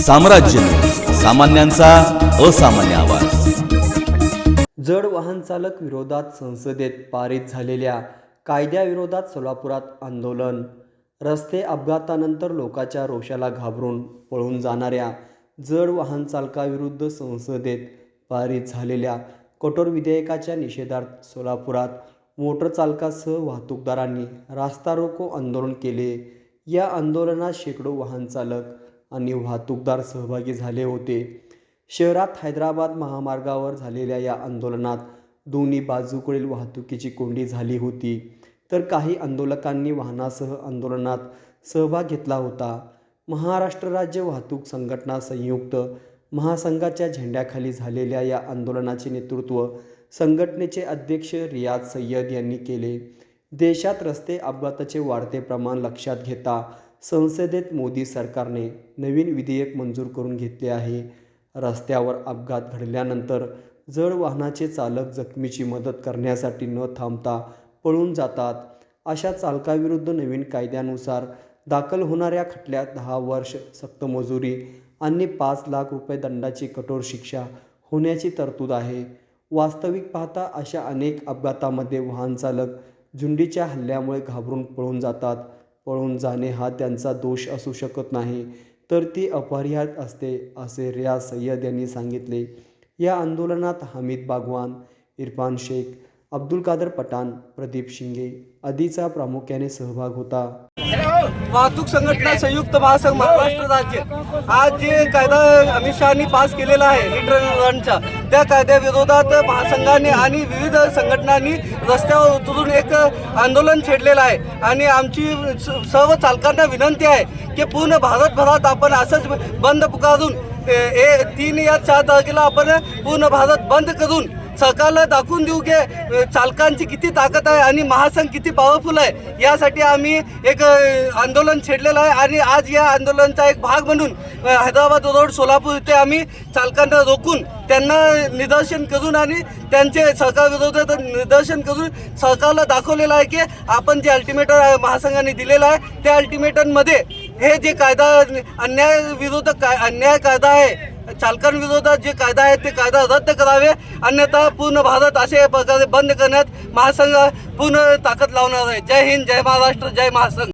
साम्राज्य, सामान्यांचा असामान्य आवाज। जड वाहन चालक विरोधात संसदेत पारित झालेल्या कायद्याविरोधात सोलापुरात आंदोलन। रस्ते अपघातानंतर लोकांच्या रोषाला घाबरून पळून जाणाऱ्या जड वाहन चालकाविरुद्ध संसदेत पारित झालेल्या कठोर विधेयकाच्या निषेधार्थ सोलापुरात मोटर चालकासह वाहतूकदारांनी रास्ता रोको आंदोलन केले। या आंदोलनात शेकडो वाहन चालक आणि वाहतूकदार सहभागी झाले होते। शहरात हैदराबाद महामार्गावर झालेल्या या आंदोलनात दोन्ही बाजूकडील वाहतुकीची कोंडी झाली होती, तर काही आंदोलकांनी वाहनासह आंदोलनात सहभाग घेतला होता। महाराष्ट्र राज्य वाहतूक संघटना संयुक्त महासंघाच्या झेंड्याखाली झालेल्या या आंदोलनाचे नेतृत्व संघटनेचे अध्यक्ष रियाज सय्यद यांनी केले। देशात रस्ते अपघाताचे वाढते प्रमाण लक्षात घेता संसदेत मोदी सरकारने नवीन विधेयक मंजूर करून घेतले आहे। रस्त्यावर अपघात घडल्यानंतर जड वाहनाचे चालक जखमीची मदत करण्यासाठी न थांबता पळून जातात। अशा चालकाविरुद्ध नवीन कायद्यानुसार दाखल होणाऱ्या खटल्यात 10 वर्ष सक्तमजुरी आणि 5 लाख रुपये दंडाची कठोर शिक्षा होण्याची तरतूद आहे। वास्तविक पाहता अशा अनेक अपघातामध्ये वाहन चालक झुंडीच्या हल्ल्यामुळे घाबरून पळून जातात। पळून जाणे हा त्यांचा दोष असू शकत नाही, तर ती अपरिहार्य असते, असे रियाज सय्यद यांनी सांगितले। या आंदोलनात हमीद बागवान, इरफान शेख, अब्दुल कादर पठाण, प्रदीप शिंगे आदींचा प्रामुख्याने सहभाग होता। वाहतूक संघटना संयुक्त महासंघ महाराष्ट्र राज्य आज जे कायदा अमित शहानी पास केलेला आहे हिट रनचा, त्या कायद्याविरोधात महासंघाने आणि विविध संघटनांनी रस्त्यावर उतरून एक आंदोलन छेडलेलं आहे। आणि आमची सर्व चालकांना विनंती आहे की पूर्ण भारतभरात आपण असंच बंद पुकारून 3 या 4 तारखेला आपण पूर्ण भारत बंद करून सरकारला दाखवून देऊ की चालकांची किती ताकद आहे आणि महासंघ किती पॉवरफुल आहे। यासाठी आम्ही एक आंदोलन छेडलेलं आहे आणि आज या आंदोलनाचा एक भाग म्हणून हैदराबाद रोड सोलापूर इथे आम्ही चालकांना रोखून त्यांना निदर्शन करून आणि त्यांचे सरकारविरोधात निदर्शन करून सरकारला दाखवलेलं आहे की आपण जे अल्टिमेटम महासंघाने दिलेलं आहे त्या अल्टिमेटममध्ये हे जे कायदा अन्याय कायदा आहे, चालकांविरोधात जे कायदा आहे ते कायदा रद्द करावे, अन्यथा पूर्ण भारत अशा प्रकारे बंद करण्यात महासंघ पूर्ण ताकद लावणार आहे। जय हिंद, जय महाराष्ट्र, जय महासंघ।